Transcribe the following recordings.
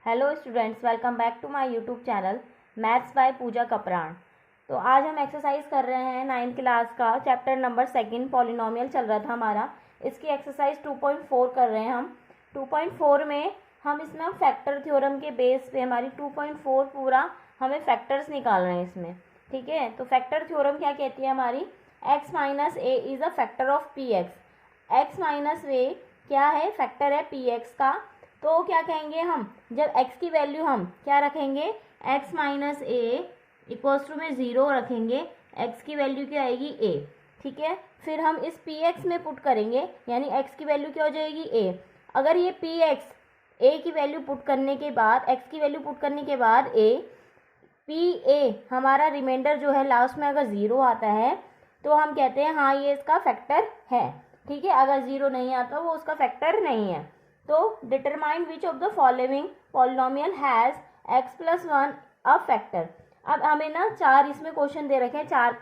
Hello students, welcome back to my YouTube channel maths by Pooja Kapran. तो आज हम exercise कर रहे हैं 9th क्लास का चैप्टर नंबर 2 पॉलिनोमियल चल रहा था हमारा। इसकी एक्सरसाइज 2.4 कर रहे हैं हम। 2.4 में हम इसमें फैक्टर थ्योरम के बेस पे हमारी 2.4 पूरा हमें फैक्टर्स निकाल रहे हैं इसमें। ठीक है, तो फैक्टर थ्योरम क्या कहती है हमारी, x minus a is a factor of p x. X minus a क्या है, फैक्टर है पी एक्स का। तो क्या कहेंगे हम, जब x की वैल्यू हम क्या रखेंगे, x minus a equals to में 0 रखेंगे, x की वैल्यू क्या आएगी a। ठीक है, फिर हम इस px में पुट करेंगे, यानी x की वैल्यू क्या हो जाएगी a। अगर ये px a की वैल्यू पुट करने के बाद, x की वैल्यू पुट करने के बाद a pa हमारा रिमाइंडर जो है लास्ट में अगर 0 आता है तो हम कहते हैं हाँ ये इसका फैक्टर है। ठीक है, अगर 0 नहीं आता वो उसका फैक्टर नहीं है। तो determine which of the following polynomial has x plus 1 a factor. अब हमें ना चार इसमें क्वेश्चन दे रखे हैं, चार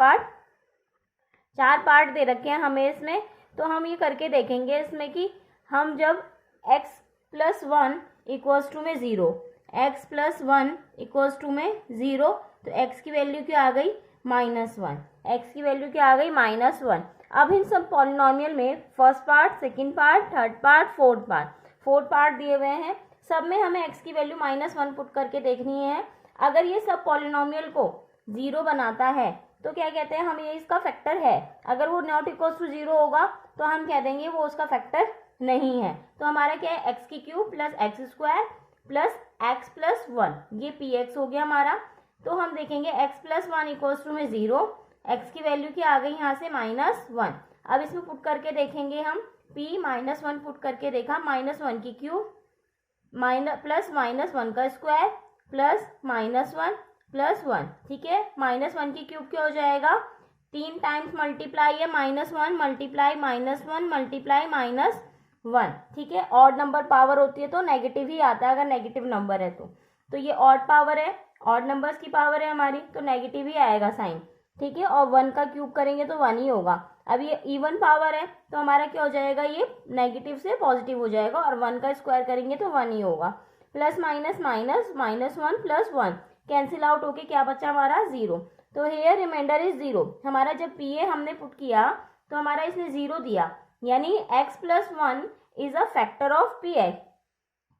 पार्ट दे रखे हैं हमें इसमें। तो हम ये करके देखेंगे इसमें कि हम जब x प्लस 1 इक्वल्स टू में 0, x प्लस 1 इक्वल्स टू में 0, तो x की वैल्यू क्या आ गई, -1। x की वैल्यू क्या आ गई, -1। अब इन सब पॉलिनोमियल में first part, second part, third part, fourth part दिए हुए हैं। सब में हमें x की वैल्यू -1 पुट करके देखनी है। अगर ये सब पॉलिनोमियल को 0 बनाता है तो क्या कहते हैं हम, ये इसका फैक्टर है। अगर वो नॉट इक्वल्स टू 0 होगा तो हम कह देंगे वो उसका फैक्टर नहीं है। तो हमारा क्या है, एक्स की cube plus x square plus x plus 1, ये पी एक्स हो गया हमारा। तो हम देखेंगे x प्लस 1 इक्वल्स टू में 0, x की वैल्यू क्या आ गई यहाँ से -1। अब इसमें पुट करके देखेंगे हम, p -1 पुट करके देखा, -1 की क्यूब प्लस -1 का स्क्वायर प्लस -1 प्लस 1। ठीक है, -1 की क्यूब क्या हो जाएगा, 3 टाइम्स मल्टीप्लाई है, -1 मल्टीप्लाई -1 मल्टीप्लाई -1। ठीक है, ऑड नंबर पावर होती है तो नेगेटिव ही आता है अगर नेगेटिव नंबर है तो ये ऑड पावर है, ऑड नंबर्स की पावर है हमारी, तो नेगेटिव ही आएगा साइन। ठीक है, और 1 का क्यूब करेंगे तो 1 ही होगा। अब ये इवन पावर है तो हमारा क्या हो जाएगा, ये नेगेटिव से पॉजिटिव हो जाएगा, और 1 का स्क्वायर करेंगे तो 1 ही होगा। Plus minus minus -1 plus 1 cancel out होके क्या बचा हमारा, 0। तो हेयर रिमाइंडर इज 0। हमारा जब पी ए हमने पुट किया तो हमारा इसने 0 दिया, यानी x plus 1 is a factor of p x.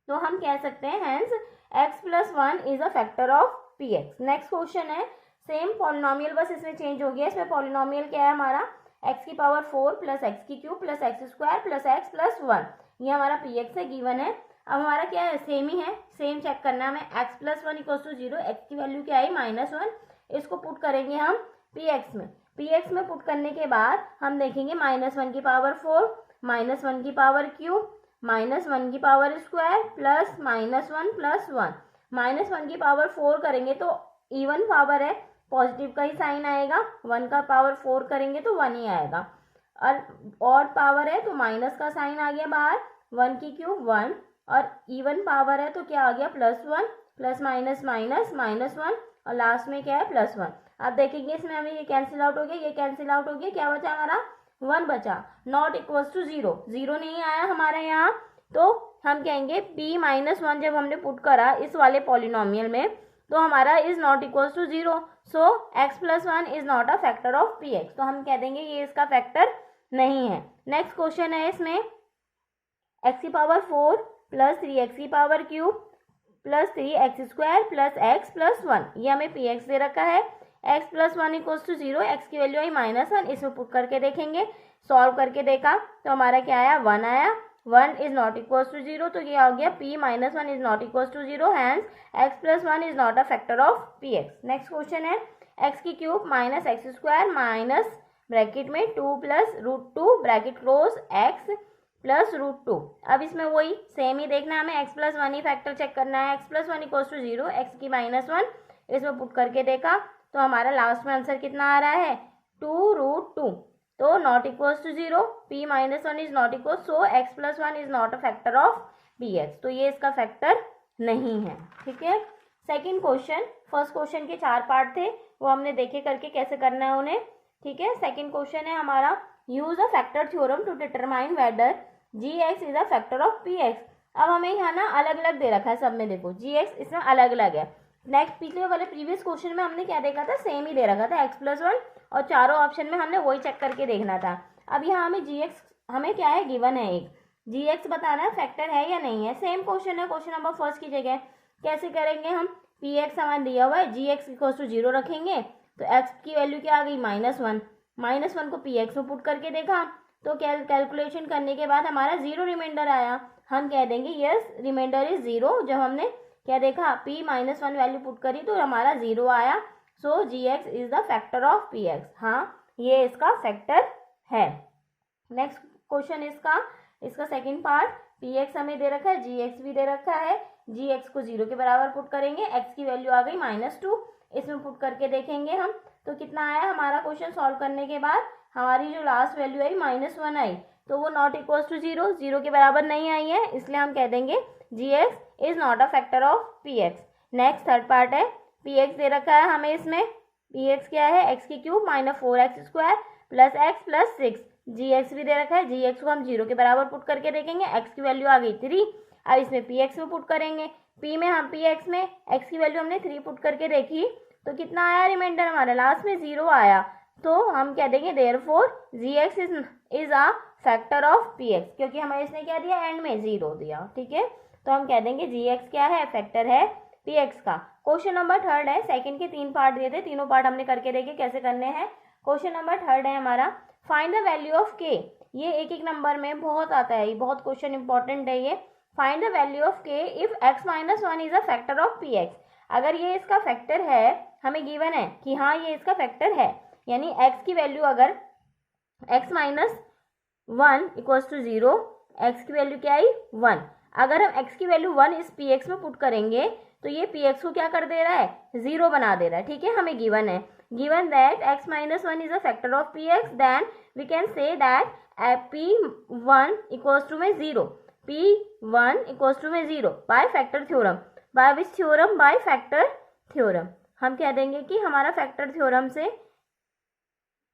तो हम कह सकते हैं hence x plus 1 is a factor of p x. Next question है, सेम पॉलिनोमियल, बस इसमें चेंज हो गया। इसमें पॉलिनोमियल क्या है हमारा, x की पावर 4 प्लस एक्स की cube plus x square plus x plus 1, ये हमारा पी एक्स है, गिवन है। अब हमारा क्या है, सेम ही है, सेम चेक करना है हमें। x plus 1 equal to 0, x की वैल्यू क्या आई, -1। इसको पुट करेंगे हम पी एक्स में पुट करने के बाद हम देखेंगे -1 की पावर 4 -1 की पावर क्यूब -1 की पावर स्क्वायर प्लस -1 प्लस 1। -1 की पावर 4 करेंगे तो इवन पावर है, पॉजिटिव का ही साइन आएगा। 1 का पावर 4 करेंगे तो 1 ही आएगा, और ऑड पावर है तो माइनस का साइन आ गया बाहर। 1 की क्यूब 1, और इवन पावर है तो क्या आ गया, +1 प्लस माइनस माइनस -1, और लास्ट में क्या है, +1। अब देखेंगे इसमें हमें ये कैंसिल आउट हो गया, ये कैंसिल आउट हो गया, क्या बचा हमारा, 1 बचा। नॉट इक्वल्स टू 0, 0 नहीं आया हमारे यहाँ, तो हम कहेंगे p -1 जब हमने पुट करा इस वाले पॉलिनोमियल में तो हमारा is not equals to 0, so x plus 1 is not a factor of p x. तो हम कह देंगे ये इसका फैक्टर नहीं है। नेक्स्ट क्वेश्चन है, इसमें x की पावर 4 प्लस 3x की power cube plus 3x square plus x plus 1, ये हमें पी एक्स दे रखा है। x plus 1 equals to 0, x की वैल्यू आई -1, इसमें पुट करके देखेंगे। सॉल्व करके देखा तो हमारा क्या आया, 1 आया। 1 इज नॉट इक्वल्स टू 0, तो ये आ गया p -1 is not equals to 0, hence x plus 1 is not a factor of p x. Next question है, x की cube minus x square minus bracket में 2 plus √2 bracket close x plus √2। अब इसमें वही same ही देखना है हमें, x प्लस 1 ही फैक्टर चेक करना है। x plus 1 equals to 0, x की -1, इसमें पुट करके देखा तो हमारा लास्ट में आंसर कितना आ रहा है, 2√2। तो not equals to 0, p -1 is not equal, so x plus 1 is not a factor of p x. तो ये इसका फैक्टर नहीं है। ठीक है, सेकंड क्वेश्चन, फर्स्ट क्वेश्चन के 4 पार्ट थे, वो हमने देखे करके कैसे करना है उन्हें। ठीक है, सेकंड क्वेश्चन है हमारा, use a factor theorem to determine whether gx is a factor of px। अब हमें यहाँ ना अलग अलग दे रखा है सब में, देखो gx इसमें अलग अलग है। नेक्स्ट पिछले वाले प्रीवियस क्वेश्चन में हमने क्या देखा था, सेम ही दे रखा था x+1, और चारों ऑप्शन में हमने वही चेक करके देखना था। अब यहाँ हमें gx हमें क्या है, गिवन है एक, gx बताना है फैक्टर है या नहीं है। सेम क्वेश्चन है क्वेश्चन नंबर फर्स्ट की जगह। कैसे करेंगे हम, px हमारा दिया हुआ है, gx इक्वल टू 0 रखेंगे तो x की वैल्यू क्या आ गई, -1। -1 को px में पुट करके देखा तो कैलकुलेशन करने के बाद हमारा 0 रिमाइंडर आया। हम कह देंगे यस रिमाइंडर इज 0। जब हमने क्या देखा, p-1 वैल्यू पुट करी तो हमारा 0 आया। सो gx is the factor of px। हाँ, ये इसका फैक्टर है। नेक्स्ट क्वेश्चन इसका सेकंड पार्ट, px हमें दे रखा है, gx भी दे रखा है। gx को 0 के बराबर पुट करेंगे, x की वैल्यू आ गई -2, इसमें पुट करके देखेंगे हम तो कितना आया। हमारा क्वेश्चन सॉल्व करने के बाद हमारी जो लास्ट वैल्यू आई -1 आई, तो वो नॉट इक्वल टू 0, 0 के बराबर नहीं आई है, इसलिए हम कह देंगे gx is not a factor of px। Next third part है, px दे रखा है हमें, इसमें px क्या है, x की cube -4x² plus x plus 6, gx भी दे रखा है, gx को हम 0 के बराबर पुट करके देखेंगे, x की वैल्यू आ गई 3। अब इसमें px में पुट करेंगे, px में x की वैल्यू हमने 3 पुट करके देखी तो कितना आया रिमाइंडर, हमारा लास्ट में 0 आया। तो हम कह देंगे therefore gx is a factor of px, क्योंकि हमें इसने क्या दिया, एंड में 0 दिया। ठीक है, तो हम कह देंगे gx क्या है, फैक्टर है px का। क्वेश्चन नंबर थर्ड है, सेकंड के 3 पार्ट दिए थे, तीनों पार्ट हमने करके देखे कैसे करने हैं। क्वेश्चन नंबर थर्ड है हमारा, find the value of k। ये एक एक नंबर में बहुत आता है, ये बहुत क्वेश्चन इंपॉर्टेंट है ये। Find the value of k if x-1 is a factor of px। अगर ये इसका फैक्टर है, हमें गिवन है कि हाँ ये इसका फैक्टर है, यानी x की वैल्यू अगर x-1 इक्वल्स टू 0, x की वैल्यू क्या आई 1। अगर हम x की वैल्यू 1 इस px में पुट करेंगे तो ये px को क्या कर दे रहा है, 0 बना दे रहा है। ठीक है, हमें गिवन है, given that x-1 is a factor of px, then we can say that p1 equals to में 0, p1 equals to में 0 by factor theorem। by which theorem? by factor theorem। हम कह देंगे कि हमारा फैक्टर थ्योरम से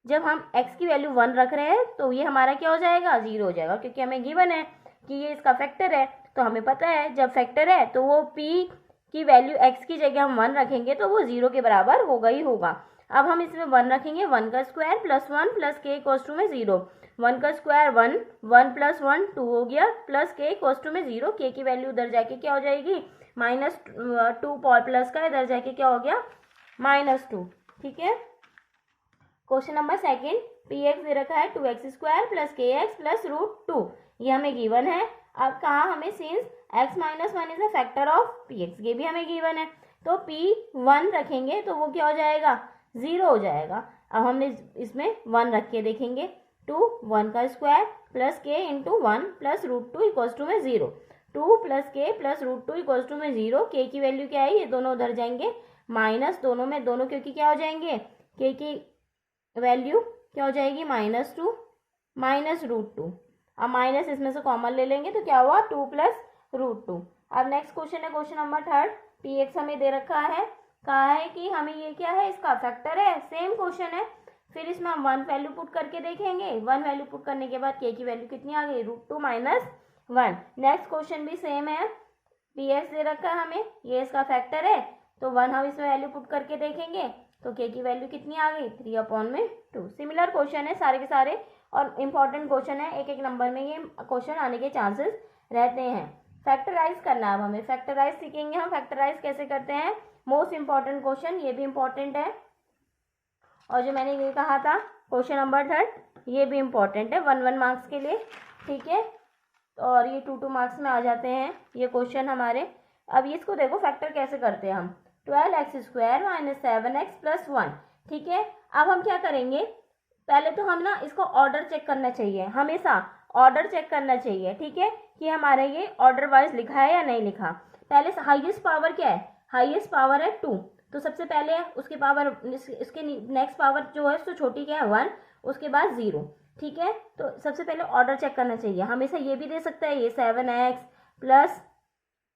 जब हम x की वैल्यू 1 रख रहे हैं तो ये हमारा क्या हो जाएगा, 0 हो जाएगा, क्योंकि हमें गिवन है कि ये इसका फैक्टर है। तो हमें पता है जब फैक्टर है तो वो p की वैल्यू x की जगह हम 1 रखेंगे तो वो 0 के बराबर होगा ही होगा। अब हम इसमें 1 रखेंगे, 1 का square plus 1 plus k equals to में 0, 1 का स्क्वायर 1, 1 प्लस 1 2 हो गया, प्लस k इक्वल्स टू में 0, k की वैल्यू उधर जाके क्या हो जाएगी, -2, प्लस का इधर जाके क्या हो गया, -2। ठीक है, क्वेश्चन नंबर सेकंड, px दे रखा है 2x² प्लस kx प्लस √2, ये हमें गिवन है। अब कहा हमें since x-1 is a factor of px, ये भी हमें गिवन है, तो p1 रखेंगे तो वो क्या हो जाएगा, 0 हो जाएगा। अब हमने इसमें 1 रख के देखेंगे, 1 का square plus k into 1 plus √2 equals to में 0, 2 plus k plus √2 equals to में 0, k की वैल्यू क्या है, ये दोनों उधर जाएंगे, माइनस दोनों में दोनों क्योंकि क्या हो जाएंगे, k की वैल्यू क्या हो जाएगी, -2 माइनस √2। अब माइनस इसमें से कॉमन ले लेंगे तो क्या हुआ, 2 प्लस √2। अब नेक्स्ट क्वेश्चन है क्वेश्चन नंबर थर्ड, px हमें दे रखा है, कहा है कि हमें ये क्या है, इसका फैक्टर है, सेम क्वेश्चन है। फिर इसमें हम 1 वैल्यू पुट करके देखेंगे, 1 वैल्यू पुट करने के बाद k की वैल्यू कितनी आ गई, √2 माइनस 1। नेक्स्ट क्वेश्चन भी सेम है, px दे रखा है हमें, ये इसका फैक्टर है, तो 1 हम इसमें वैल्यू पुट करके देखेंगे तो k की वैल्यू कितनी आ गई, 3/2। सिमिलर क्वेश्चन है सारे के सारे और इम्पॉर्टेंट क्वेश्चन है, एक एक नंबर में ये क्वेश्चन आने के चांसेस रहते हैं। फैक्टराइज करना है, अब हमें फैक्टराइज सीखेंगे हम, फैक्टराइज कैसे करते हैं, मोस्ट इंपॉर्टेंट क्वेश्चन, ये भी इंपॉर्टेंट है। और जो मैंने ये कहा था क्वेश्चन नंबर थर्ड, ये भी इंपॉर्टेंट है 1 मार्क्स के लिए। ठीक है, और ये 2 मार्क्स में आ जाते हैं ये क्वेश्चन हमारे। अब इसको देखो फैक्टर कैसे करते हैं हम, 12x² माइनस 7x प्लस 1। ठीक है, अब हम क्या करेंगे, पहले तो हम ना इसको ऑर्डर चेक करना चाहिए, हमेशा ऑर्डर चेक करना चाहिए। ठीक है, कि हमारा ये ऑर्डर वाइज लिखा है या नहीं लिखा। पहले हाईएस्ट पावर क्या है, हाईएस्ट पावर है 2, तो सबसे पहले उसके पावर, इसके नेक्स्ट पावर जो है उससे छोटी क्या है 1, उसके बाद 0। ठीक है, तो सबसे पहले ऑर्डर चेक करना चाहिए, हमेशा ये भी दे सकता है, ये 7x प्लस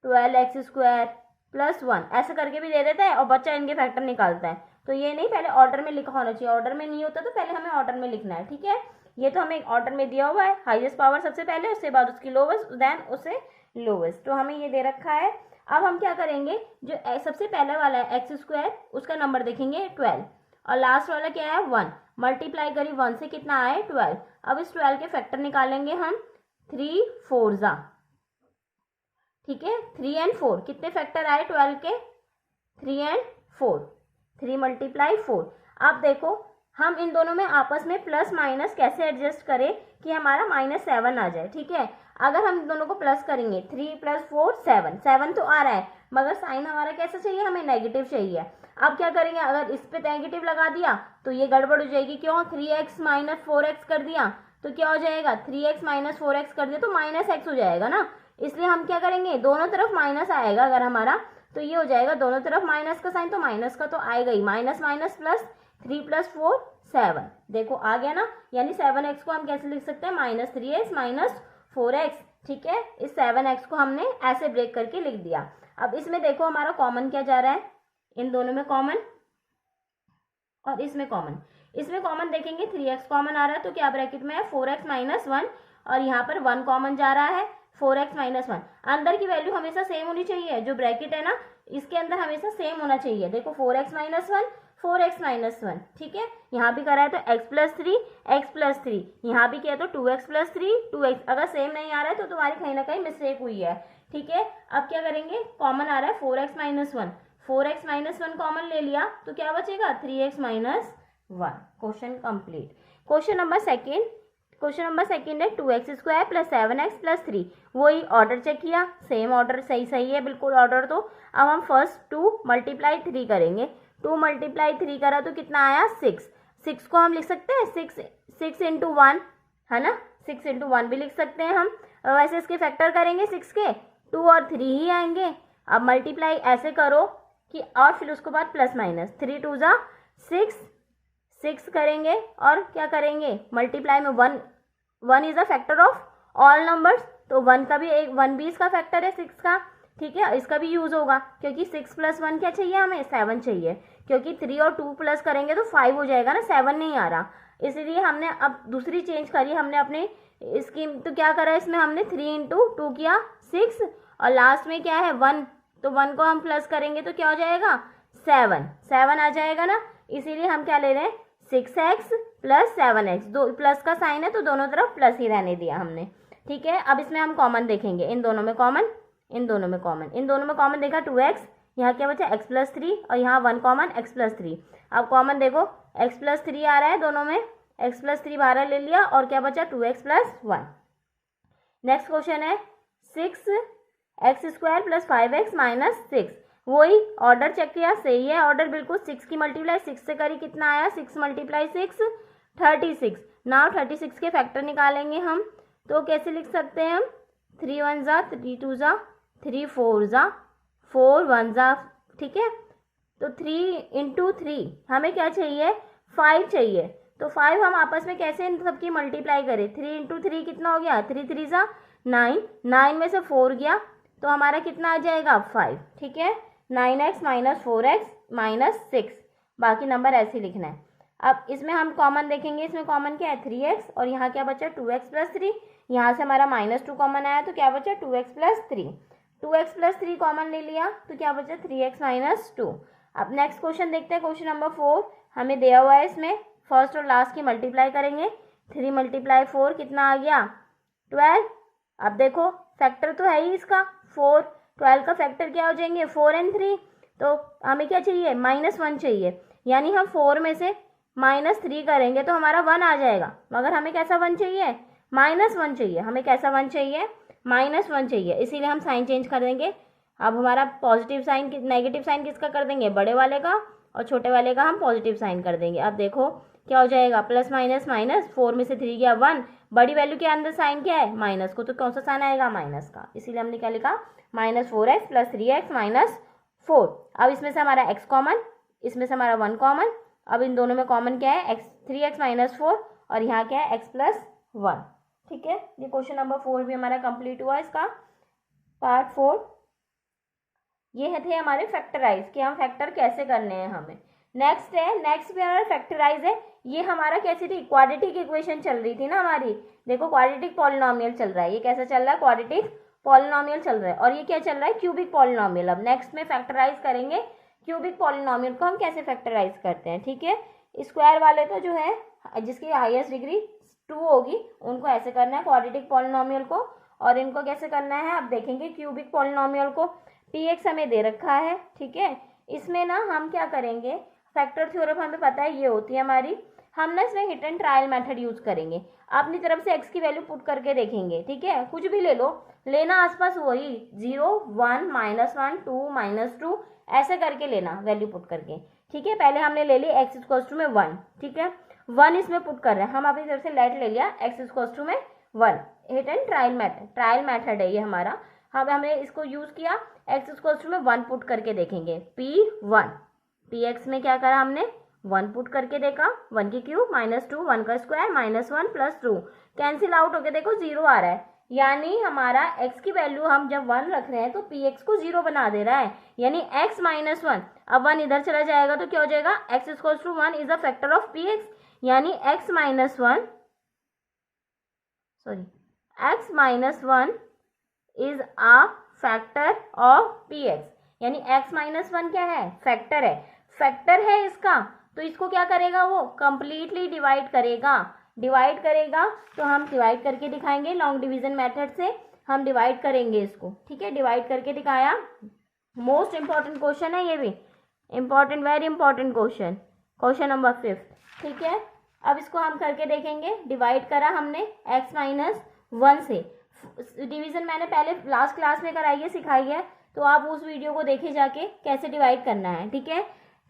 12x² प्लस 1 ऐसे करके भी दे देता है और बच्चा इनके फैक्टर निकालता है। तो ये नहीं, पहले ऑर्डर में लिखा होना चाहिए, ऑर्डर में नहीं होता तो पहले हमें ऑर्डर में लिखना है। ठीक है, ये तो हमें एक ऑर्डर में दिया हुआ है, हाईएस्ट पावर सबसे पहले, उसके बाद उसकी लोवेस्ट, देन उससे लोवेस्ट, तो हमें ये दे रखा है। अब हम क्या करेंगे, जो सबसे पहले वाला है एक्स स्क्वायर, उसका नंबर देखेंगे 12, और लास्ट वाला क्या है 1, मल्टीप्लाई करी 1 से कितना आए 12। अब इस 12 के फैक्टर निकालेंगे हम, 3 4 जा, ठीक है, 3 एंड 4, कितने फैक्टर आए 12 के, 3 एंड 4, 3 मल्टीप्लाई 4। अब देखो हम इन दोनों में आपस में प्लस माइनस कैसे एडजस्ट करें कि हमारा -7 आ जाए, ठीक है। अगर हम दोनों को प्लस करेंगे, 3 + 4 7, 7 तो आ रहा है, मगर साइन हमारा कैसा चाहिए, हमें नेगेटिव चाहिए। अब क्या करेंगे, अगर इस पे नेगेटिव लगा दिया तो ये गड़बड़ हो जाएगी, क्यों, 3x - 4x कर दिया तो क्या हो जाएगा, 3x - 4x कर दिया तो -x हो जाएगा ना। इसलिए हम क्या करेंगे, दोनों तरफ माइनस आएगा अगर हमारा, तो ये हो जाएगा दोनों तरफ माइनस का साइन, तो माइनस का तो आएगा ही, माइनस माइनस प्लस, 3 + 4 7, देखो आ गया ना। यानी 7x को हम कैसे लिख सकते हैं, -3x - 4x, ठीक है। इस 7x को हमने ऐसे ब्रेक करके लिख दिया। अब इसमें देखो हमारा कॉमन क्या जा रहा है, इन दोनों में कॉमन और इसमें कॉमन, इसमें कॉमन देखेंगे 3x कॉमन आ रहा है, तो क्या ब्रैकेट में है 4x - 1, और यहाँ पर 1 कॉमन जा रहा है, 4x - 1। अंदर की वैल्यू हमेशा सेम होनी चाहिए, जो ब्रैकेट है ना इसके अंदर हमेशा सेम होना चाहिए। देखो 4x - 1 4x - 1, ठीक है। यहाँ भी करा है तो x + 3, यहाँ भी किया तो 2x + 3 2x, अगर सेम नहीं आ रहा है तो तुम्हारी कहीं ना कहीं मिस्टेक हुई है, ठीक है। अब क्या करेंगे, कॉमन आ रहा है 4x - 1, 4x - 1 कॉमन ले लिया तो क्या बचेगा, 3x - 1। Question complete. Question number second है 2x² + 7x + 3, वही ऑर्डर चेक किया, सेम ऑर्डर सही है बिल्कुल ऑर्डर। तो अब हम फर्स्ट 2 × 3 करेंगे, 2 × 3 करा तो कितना आया 6, 6 को हम लिख सकते हैं 6 × 1, है ना, 6 × 1 भी लिख सकते हैं हम। वैसे इसके फैक्टर करेंगे 6 के, 2 और 3 ही आएंगे। अब मल्टीप्लाई ऐसे करो कि, और फिर उसके बाद प्लस माइनस, 3 2 जा 6 करेंगे, और क्या करेंगे मल्टीप्लाई में 1 is a factor of all numbers, तो 1 का भी 1 भी इसका फैक्टर है 6 का, ठीक है। इसका भी यूज होगा क्योंकि 6 + 1 क्या चाहिए हमें, 7 चाहिए, क्योंकि 3 और 2 प्लस करेंगे तो 5 हो जाएगा ना, 7 नहीं आ रहा। इसलिए हमने अब दूसरी चेंज करी, हमने अपने स्कीम, तो क्या करा इसमें हमने 3 × 2 किया 6, और लास्ट में क्या है 1, तो 1 को हम प्लस करेंगे तो क्या हो जाएगा 7 आ जाएगा ना। इसीलिए हम क्या ले रहे हैं 6x + 7x, दो प्लस का साइन है तो दोनों तरफ प्लस ही रहने दिया हमने, ठीक है। अब इसमें हम कॉमन देखेंगे, इन दोनों में कॉमन, इन दोनों में कॉमन देखा 2x, यहाँ क्या बचा x + 3, और यहाँ 1 कॉमन x + 3। अब कॉमन देखो x + 3 आ रहा है दोनों में, x + 3 बाहर ले लिया, और क्या बचा 2x + 1। नेक्स्ट क्वेश्चन है 6x² + 5x - 6, वही ऑर्डर चेक किया, सही है ऑर्डर बिल्कुल। 6 की मल्टीप्लाई 6 से करी, कितना आया 6 × 6 36। नाउ 36 के फैक्टर निकालेंगे हम, तो कैसे लिख सकते हैं हम, 3 1 जा 3 2 जा 3 4 जा 4 1 जा, ठीक है। तो 3 × 3 हमें क्या चाहिए 5 चाहिए, तो 5 हम आपस में कैसे इन सबकी मल्टीप्लाई करें, 3 × 3 कितना हो गया 3 3 जा 9, 9 में से 4 गया तो हमारा कितना आ जाएगा 5, ठीक है। 9x - 4x - 6, बाकी नंबर ऐसे ही लिखना है। अब इसमें हम कॉमन देखेंगे, इसमें कॉमन क्या है 3x, और यहाँ क्या बचा 2x + 3, यहाँ से हमारा -2 कॉमन आया तो क्या बचा 2x + 3, 2x + 3 कॉमन ले लिया तो क्या बचा 3x - 2। अब नेक्स्ट क्वेश्चन देखते हैं, क्वेश्चन नंबर 4 हमें दिया हुआ है, इसमें फर्स्ट और लास्ट की मल्टीप्लाई करेंगे, 3 × 4 कितना आ गया 12। अब देखो फैक्टर तो है ही इसका 4, 12 का फैक्टर क्या हो जाएंगे 4 और 3, तो हमें क्या चाहिए -1 चाहिए, यानी हम 4 में से -3 करेंगे तो हमारा 1 आ जाएगा, मगर हमें कैसा 1 चाहिए -1 चाहिए, हमें कैसा 1 चाहिए -1 चाहिए, इसीलिए हम साइन चेंज कर देंगे। अब हमारा पॉजिटिव साइन, नेगेटिव साइन किसका कर देंगे बड़े वाले का, और छोटे वाले का हम पॉजिटिव साइन कर देंगे। अब देखो क्या हो जाएगा प्लस माइनस माइनस, 4 में से 3 गया 1, बड़ी वैल्यू के अंदर साइन क्या है माइनस को, तो कौन सा साइन आएगा माइनस का, इसीलिए हमने क्या लिखा -4x + 3x - 4। अब इसमें से हमारा x कॉमन, इसमें से हमारा 1 कॉमन, अब इन दोनों में कॉमन क्या है 3x - 4, और यहाँ क्या है x + 1, ठीक है। ये क्वेश्चन नंबर 4 भी हमारा कंप्लीट हुआ, इसका पार्ट 4। ये थे हमारे फैक्टराइज कि हम फैक्टर कैसे करने हैं हमें, नेक्स्ट में हमारा फैक्टराइज है। ये हमारा कैसी थी, क्वाड्रेटिक इक्वेशन चल रही थी ना हमारी, देखो क्वाड्रेटिक पॉलिनोमियल चल रहा है, ये कैसा चल रहा है, क्वाड्रेटिक पॉलिनोमियल चल रहा है, और ये क्या चल रहा है, क्यूबिक पॉलिनोमियल। अब नेक्स्ट में फैक्टराइज करेंगे क्यूबिक पॉलिनोमियल को, हम कैसे फैक्टराइज करते हैं, ठीक है। स्क्वायर वाले तो जो है जिसकी हाईएस्ट डिग्री 2 होगी उनको ऐसे करना है क्वाड्रेटिक पॉलिनोमियल को, और इनको कैसे करना है अब देखेंगे क्यूबिक पॉलिनोमियल को। px हमें दे रखा है, ठीक है। इसमें ना हम क्या करेंगे, फैक्टर थ्योरम हमें पता है ये होती है हमारी, हम ना इसमें hit and trial method use करेंगे। अपनी तरफ से x की वैल्यू पुट करके देखेंगे, ठीक है, कुछ भी ले लो, लेना आसपास वही 0 1 -1 2 -2 ऐसे करके लेना वैल्यू पुट करके, ठीक है। पहले हमने ले ली x इक्वल्स टू में 1, ठीक है, 1 इसमें पुट कर रहे हैं हम, अपनी तरफ से लेट ले लिया x इक्वल्स टू में 1, हिट एंड ट्रायल मेथड है ये हमारा। हमने इसको यूज किया, x इक्वल्स टू में 1 पुट करके देखेंगे, p1 px में क्या करा हमने 1 पुट करके देखा, 1 की क्यूब -2 1 का स्क्वायर -1 + 2 कैंसिल आउट होके देखो 0 आ रहा है, यानी हमारा x की वैल्यू हम जब 1 रख रहे हैं तो px को 0 बना दे रहा है, यानी x -1, अब 1 इधर चला जाएगा तो क्या हो जाएगा, x equals to 1 is a factor of px, यानी x -1 is a factor of px, यानी x -1 क्या है, फैक्टर है इसका, तो इसको क्या करेगा वो कंप्लीटली डिवाइड करेगा, तो हम डिवाइड करके दिखाएंगे लॉन्ग डिवीजन मेथड से, हम डिवाइड करेंगे इसको, ठीक है, डिवाइड करके दिखाया। मोस्ट इंपॉर्टेंट क्वेश्चन है ये भी, important, very important question number 5, ठीक है। अब इसको हम करके देखेंगे, डिवाइड करा हमने x -1 से, डिवीजन मैंने पहले लास्ट क्लास में कराई है, सिखाई है, तो आप उस वीडियो को देखे जाके कैसे डिवाइड करना है, ठीक है।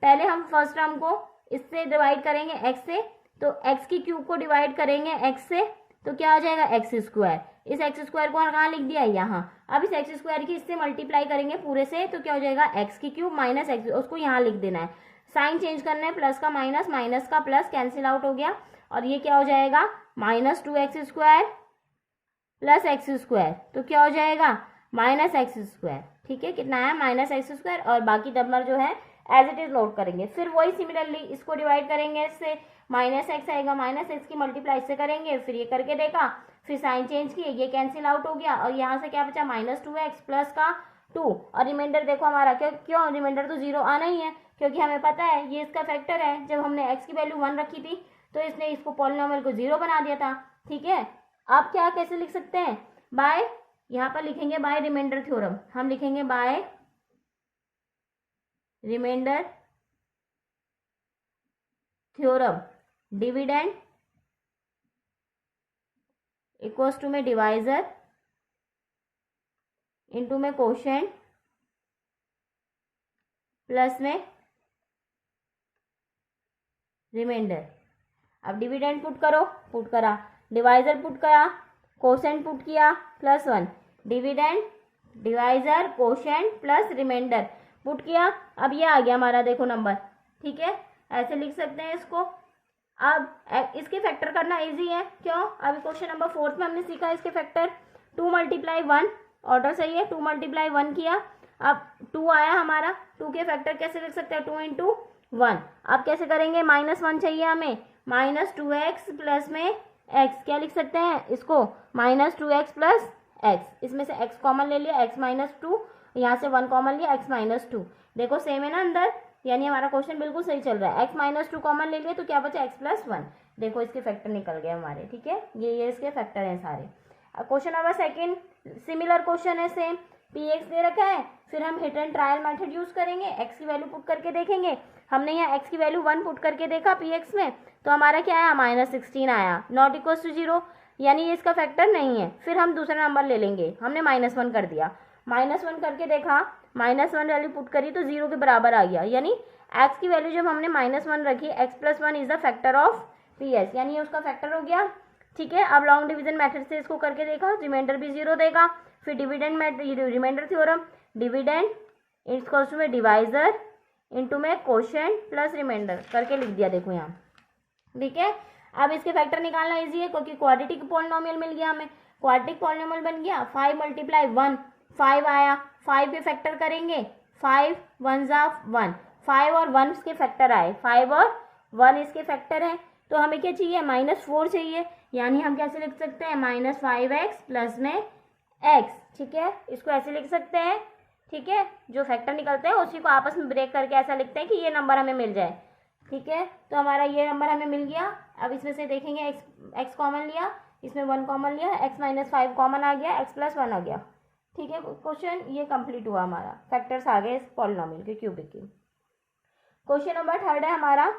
पहले हम फर्स्ट टर्म को इससे डिवाइड करेंगे x से, तो x की क्यूब को डिवाइड करेंगे x से, तो क्या हो जाएगा x स्क्वायर, इस x स्क्वायर को कहाँ लिख दिया यहाँ, अब इस x स्क्वायर की इससे मल्टीप्लाई करेंगे पूरे से, तो क्या हो जाएगा x की क्यूब -x, उसको यहाँ लिख देना है, साइन चेंज करना है, प्लस का माइनस, माइनस का प्लस, कैंसिल आउट हो गया, और ये क्या हो जाएगा -2x square plus x square, तो क्या हो जाएगा -x स्क्वायर, ठीक है, कितना है -x स्क्वायर, और बाकी नंबर जो है एज इट इज नोट करेंगे। फिर वही सिमिलरली इसको डिवाइड करेंगे, इससे -x आएगा, -x की मल्टीप्लाई इससे करेंगे, फिर ये करके देखा, फिर साइन चेंज किए, ये कैंसिल आउट हो गया, और यहाँ से क्या बचा -2x प्लस का 2, और रिमाइंडर देखो हमारा क्यों रिमाइंडर तो 0 आना ही है, क्योंकि हमें पता है ये इसका फैक्टर है, जब हमने x की वैल्यू 1 रखी थी तो इसने इसको पॉलिनोमियल को 0 बना दिया था, ठीक है। आप क्या कैसे लिख सकते हैं, बाय, यहाँ पर लिखेंगे बाय रिमाइंडर थ्योरम, हम लिखेंगे by remainder theorem, dividend equals to में डिवाइजर इनटू में कोशेंट प्लस में रिमाइंडर। अब डिविडेंड पुट करो, पुट करा, डिवाइजर पुट करा, कोशेंट पुट किया, +1, dividend divisor quotient plus remainder put किया, अब ये आ गया हमारा देखो नंबर, ठीक है, ऐसे लिख सकते हैं इसको। अब इसके फैक्टर करना इजी है, क्यों, अभी क्वेश्चन नंबर 4 में हमने सीखा इसके फैक्टर, 2 × 1, ऑर्डर सही है, 2 × 1 किया, अब 2 आया हमारा, 2 के फैक्टर कैसे लिख सकते हैं, 2 × 1, अब कैसे करेंगे, -1 चाहिए हमें, -2x प्लस में x, क्या लिख सकते हैं इसको, -2x प्लस x, इसमें से x कॉमन ले लिया, x -2, यहाँ से 1 कॉमन लिया, x -2, देखो सेम है ना अंदर, यानी हमारा क्वेश्चन बिल्कुल सही चल रहा है, x -2 कॉमन ले लिया तो क्या बचा, x + 1, देखो इसके फैक्टर निकल गए हमारे, ठीक है, ये इसके फैक्टर हैं सारे। अब क्वेश्चन नंबर 2 सिमिलर क्वेश्चन है, सेम px दे रखा है, फिर हम hit and trial method use करेंगे, x की वैल्यू पुट करके देखेंगे, हमने यहाँ x की वैल्यू 1 पुट करके देखा px में, तो हमारा क्या आया, -16 आया, नॉट इक्वल्स टू 0, यानी ये इसका फैक्टर नहीं है। फिर हम दूसरा नंबर ले लेंगे, हमने -1 कर दिया, -1 करके देखा, -1 वैल्यू पुट करी तो 0 के बराबर आ गया, यानी x की वैल्यू जब हमने -1 रखी, x + 1 is the factor of px, यानी ये उसका फैक्टर हो गया, ठीक है। अब लॉन्ग डिवीजन मेथड से इसको करके देखा, रिमाइंडर भी 0 देगा, फिर dividend remainder theorem, dividend equals to में डिवाइजर इनटू में कोशेंट प्लस रिमाइंडर करके लिख दिया, देखो यहाँ, ठीक है। अब इसके फैक्टर निकालना इजी है, क्योंकि क्वाड्रेटिक पॉलिनोमियल मिल गया हमें, क्वाड्रेटिक पॉलिनोमियल बन गया, 5 × 1 5 आया, 5 पे फैक्टर करेंगे, 5 × 1 = 1, 5 और 1 इसके फैक्टर आए, 5 और 1 इसके फैक्टर है, तो हमें क्या चाहिए, -4 चाहिए, यानी हम कैसे लिख सकते हैं, -5x प्लस में x, ठीक है, इसको ऐसे लिख सकते हैं, ठीक है, जो फैक्टर निकलते हैं उसी को आपस में ब्रेक करके ऐसा लिखते हैं कि ये नंबर हमें मिल जाए, ठीक है। तो हमारा ये नंबर हमें मिल गया। अब इसमें से देखेंगे x कॉमन लिया, इसमें 1 कॉमन लिया, x - 5 कॉमन आ गया, x + 1 आ गया, ठीक है। क्वेश्चन ये कंप्लीट हुआ, हमारा फैक्टर्स आ गए इस पॉलिनोमियल के, क्यूबिक के। क्वेश्चन नंबर 3 है हमारा,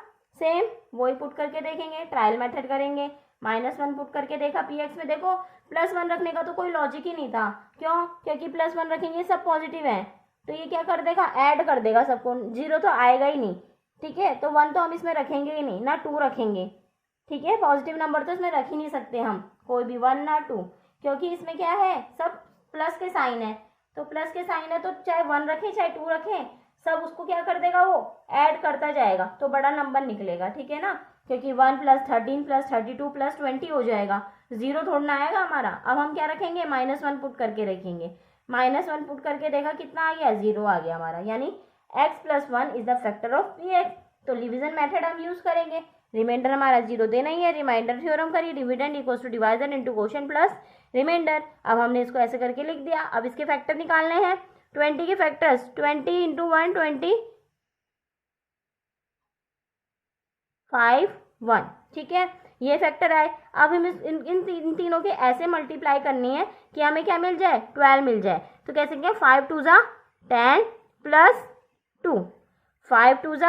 सेम वही पुट करके देखेंगे, ट्रायल मेथड करेंगे। -1 पुट करके देखा px में, देखो +1 रखने का तो कोई लॉजिक ही नहीं था, क्यों, क्योंकि +1 रखेंगे सब पॉजिटिव है, तो ये क्या कर देगा, ऐड कर देगा सबको, 0 तो आएगा ही नहीं, ठीक है। तो 1 तो हम इसमें रखेंगे ही नहीं, ना 2 रखेंगे, ठीक है, पॉजिटिव नंबर तो इसमें रख ही नहीं सकते हम, कोई भी 1 ना 2, क्योंकि इसमें क्या है, सब प्लस के साइन है, तो प्लस के साइन है तो चाहे 1 रखें चाहे 2 रखें, सब उसको क्या कर देगा, वो ऐड करता जाएगा, तो बड़ा नंबर निकलेगा, ठीक है ना, क्योंकि 1 + 13 + 32 + 20 हो जाएगा, 0 थोड़ा ना आएगा हमारा। अब हम क्या रखेंगे, -1 पुट करके रखेंगे, -1 पुट करके देखा कितना आ गया, 0 आ गया हमारा, यानी x + 1 is the factor of px, तो डिवीजन मेथड हम यूज करेंगे, रिमाइंडर हमारा 0 देना ही है, रिमाइंडर थ्योरम करिए, dividend equals to divisor into quotient plus remainder. अब हमने इसको ऐसे करके लिख दिया। अब इसके फैक्टर निकालने हैं, 20 के फैक्टर्स, 20 × 1 25 1, ठीक है, ये फैक्टर आए। अब हम इन तीनों के ऐसे मल्टीप्लाई करनी है कि हमें क्या मिल जाए, 12 मिल जाए। तो कैसे क्या, 5 2 = 10 + 2, 5 2 =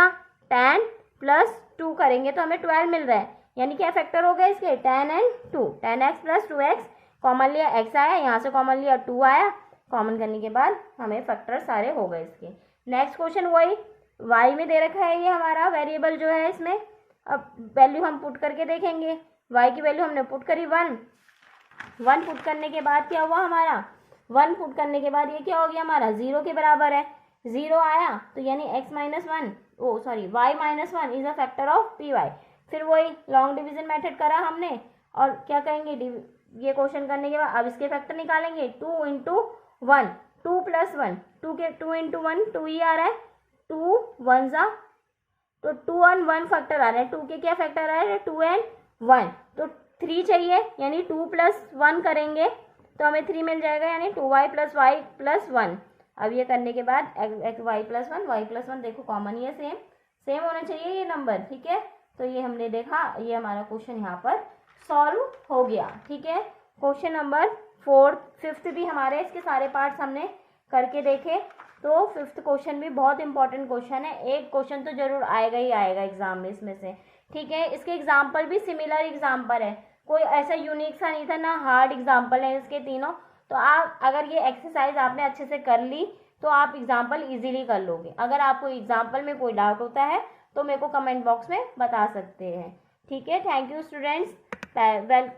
10 + 2 करेंगे तो हमें 12 मिल रहा है, यानी क्या फैक्टर हो गए इसके, 10 और 2, 10x + 2x, कॉमन लिया x आया, यहाँ से कॉमन लिया 2 आया, कॉमन करने के बाद हमें फैक्टर सारे हो गए इसके। नेक्स्ट क्वेश्चन वही, y में दे रखा है ये हमारा वेरिएबल जो है इसमें, अब वैल्यू हम पुट करके देखेंगे, y की वैल्यू हमने पुट करी 1 पुट करने के बाद क्या हुआ हमारा, 1 पुट करने के बाद ये क्या हो गया हमारा, 0 के बराबर है, 0 आया, तो यानी y - 1 is a factor of py। फिर वही लॉन्ग डिवीजन मेथड करा हमने, और क्या कहेंगे, ये क्वेश्चन करने के बाद अब इसके फैक्टर निकालेंगे, 2 × 1, 2 + 1, 2 × 1 2 ही आ रहा है, 2 1 ज़ा, तो 2 और 1 फैक्टर आ रहे हैं, 2 के क्या फैक्टर आ रहे हैं, 2 और 1, तो 3 चाहिए, यानी 2 + 1 करेंगे तो हमें 3 मिल जाएगा, यानी 2y + y + 1। अब ये करने के बाद y + 1 देखो कॉमन ही है, सेम होना चाहिए ये नंबर, ठीक है। तो ये हमने देखा, ये हमारा क्वेश्चन यहाँ पर सॉल्व हो गया, ठीक है। क्वेश्चन नंबर 4, 5th भी हमारे, इसके सारे पार्ट्स हमने करके देखे, तो 5th क्वेश्चन भी बहुत इंपॉर्टेंट क्वेश्चन है, एक क्वेश्चन तो जरूर आएगा ही आएगा एग्जाम में इसमें से, ठीक है। इसके एग्जाम्पल भी सिमिलर एग्जाम्पल है, कोई ऐसा यूनिक सा नहीं था, ना हार्ड एग्जाम्पल है इसके तीनों। तो आप अगर ये एक्सरसाइज आपने अच्छे से कर ली तो आप एग्जाम्पल इजीली कर लोगे। अगर आपको एग्जाम्पल में कोई डाउट होता है तो मेरे को कमेंट बॉक्स में बता सकते हैं, ठीक है। Thank you students, well